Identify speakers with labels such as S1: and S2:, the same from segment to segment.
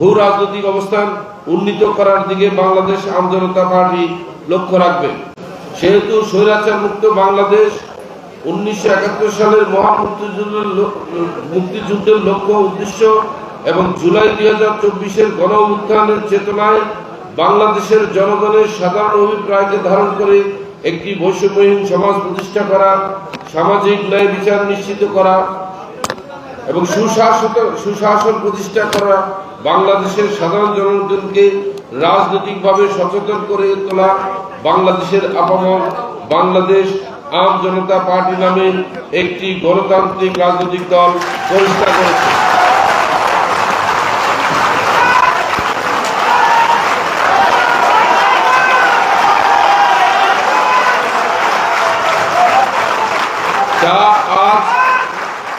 S1: ভূ রাজনৈতিক অবস্থান উন্নীত করার দিকে বাংলাদেশ আম জনতা পার্টি লক্ষ্য রাখবে। সেহেতু স্বৈরাচার মুক্ত বাংলাদেশ 1971 সালের মুক্তিযুদ্ধের লক্ষ্য উদ্দেশ্য এবং জুলাই 2024-এর গণ অভ্যুত্থানের চেতনায় বাংলাদেশের জনগণের সাধারণ অভিপ্রায়কে ধারণ করে একটি বৈষম্যহীন সমাজ প্রতিষ্ঠা করা, সামাজিক ন্যায় বিচার নিশ্চিত করা এবং সুশাসন প্রতিষ্ঠা করা, বাংলাদেশের সাধারণ জনগণকে রাজনৈতিকভাবে সচেতন করে তোলা, বাংলাদেশের আপামর বাংলাদেশ আম জনতা পার্টি নামে একটি গণতান্ত্রিক রাজনৈতিক দল প্রতিষ্ঠা করেছে।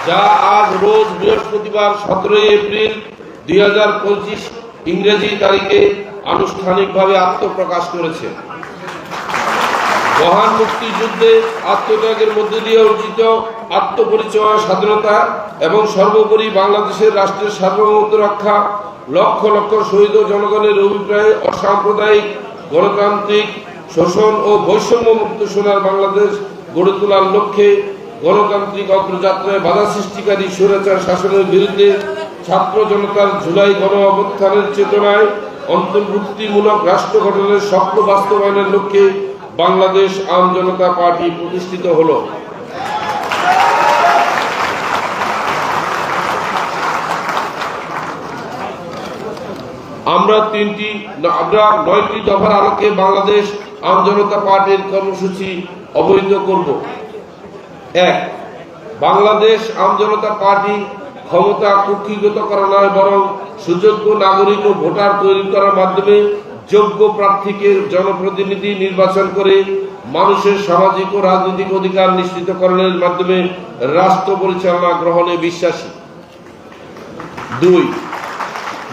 S1: যা আজ রোজ বৃহস্পতিবার 17 এপ্রিল 2025 ইংরেজি তারিখে আনুষ্ঠানিকভাবে আত্মপ্রকাশ করেছে। মহান মুক্তিযুদ্ধে আত্মত্যাগের মধ্য দিয়ে অর্জিত আত্মপরিচয়, স্বাধীনতা এবং সর্বোপরি বাংলাদেশের রাষ্ট্রের সার্বভৌমত্ব রক্ষা, লক্ষ লক্ষ শহীদ ও জনগণের অভিপ্রায়ে অসাম্প্রদায়িক গণতান্ত্রিক শোষণ ও বৈষম্য মুক্ত সোনার বাংলাদেশ গড়ে তোলার লক্ষ্যে গণতান্ত্রিক অগ্রযাত্রায় বাধা সৃষ্টিকারী স্বৈরাচার শাসনের বিরুদ্ধে ছাত্র জনতার জুলাই গণ অভ্যুত্থানের চেতনায় অন্তর্ভুক্তিমূলক রাষ্ট্র গঠনের স্বপ্ন বাস্তবায়নের লক্ষ্যে বাংলাদেশ আম জনতা পার্টি প্রতিষ্ঠিত হলো। আমরা 9টি দফার আলোকে বাংলাদেশ আম জনতা পার্টির কর্মসূচি অবহিত করব। 1. বাংলাদেশ আম জনতা পার্টি ক্ষমতা কুক্ষিগত করা নয়, বরং সুযোগ্য নাগরিক ও ভোটার তৈরি করার মাধ্যমে যোগ্য প্রার্থীকে জনপ্রতিনিধি নির্বাচন করে মানুষের সামাজিক ও রাজনৈতিক অধিকার নিশ্চিতকরণের মাধ্যমে রাষ্ট্র পরিচালনা গ্রহণে বিশ্বাসী। 2.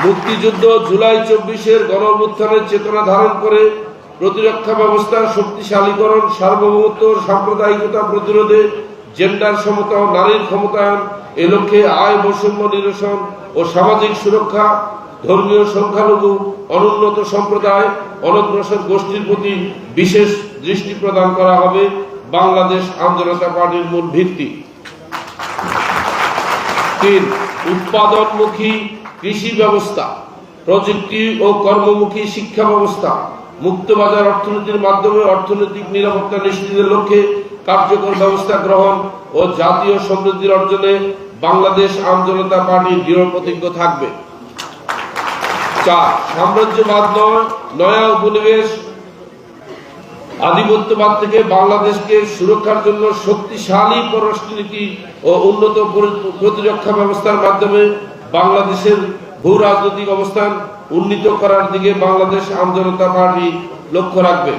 S1: মুক্তিযুদ্ধ জুলাই 24-এর গণ অভ্যুত্থানের চেতনা ধারণ করে প্রতিরক্ষা ব্যবস্থার শক্তিশালীকরণ, সার্বভৌমত্ব, সাম্প্রদায়িকতা প্রতিরোধে, জেন্ডার সমতা ও নারীর ক্ষমতায়ন, এ লক্ষ্যে আয় বৈষম্য নিরসন ও সামাজিক সুরক্ষা, ধর্মীয় সংখ্যালঘু, অনুন্নত সম্প্রদায়, অনগ্রসর গোষ্ঠীর প্রতি বিশেষ দৃষ্টি প্রদান করা হবে বাংলাদেশ আম জনতা পার্টির মূল ভিত্তি। 3. উৎপাদনমুখী কৃষি ব্যবস্থা, প্রযুক্তি ও কর্মমুখী শিক্ষা ব্যবস্থা, মুক্তবাজার অর্থনীতির মাধ্যমে অর্থনৈতিক নিরাপত্তা নিশ্চিতের লক্ষ্যে কার্যকর ব্যবস্থা গ্রহণ ও জাতীয় সমৃদ্ধির অর্জনে বাংলাদেশ আম জনতা পার্টি দৃঢ় প্রতিজ্ঞ থাকবে। 4. সাম্রাজ্যবাদ নয়, নয়া উপনিবেশ আধিপত্যবাদ থেকে বাংলাদেশকে সুরক্ষার জন্য শক্তিশালী পররাষ্ট্রনীতি ও উন্নত প্রতিরক্ষা ব্যবস্থার মাধ্যমে বাংলাদেশের ভূ রাজনৈতিক অবস্থান উন্নীত করার দিকে বাংলাদেশ আম জনতা পার্টি লক্ষ্য রাখবে।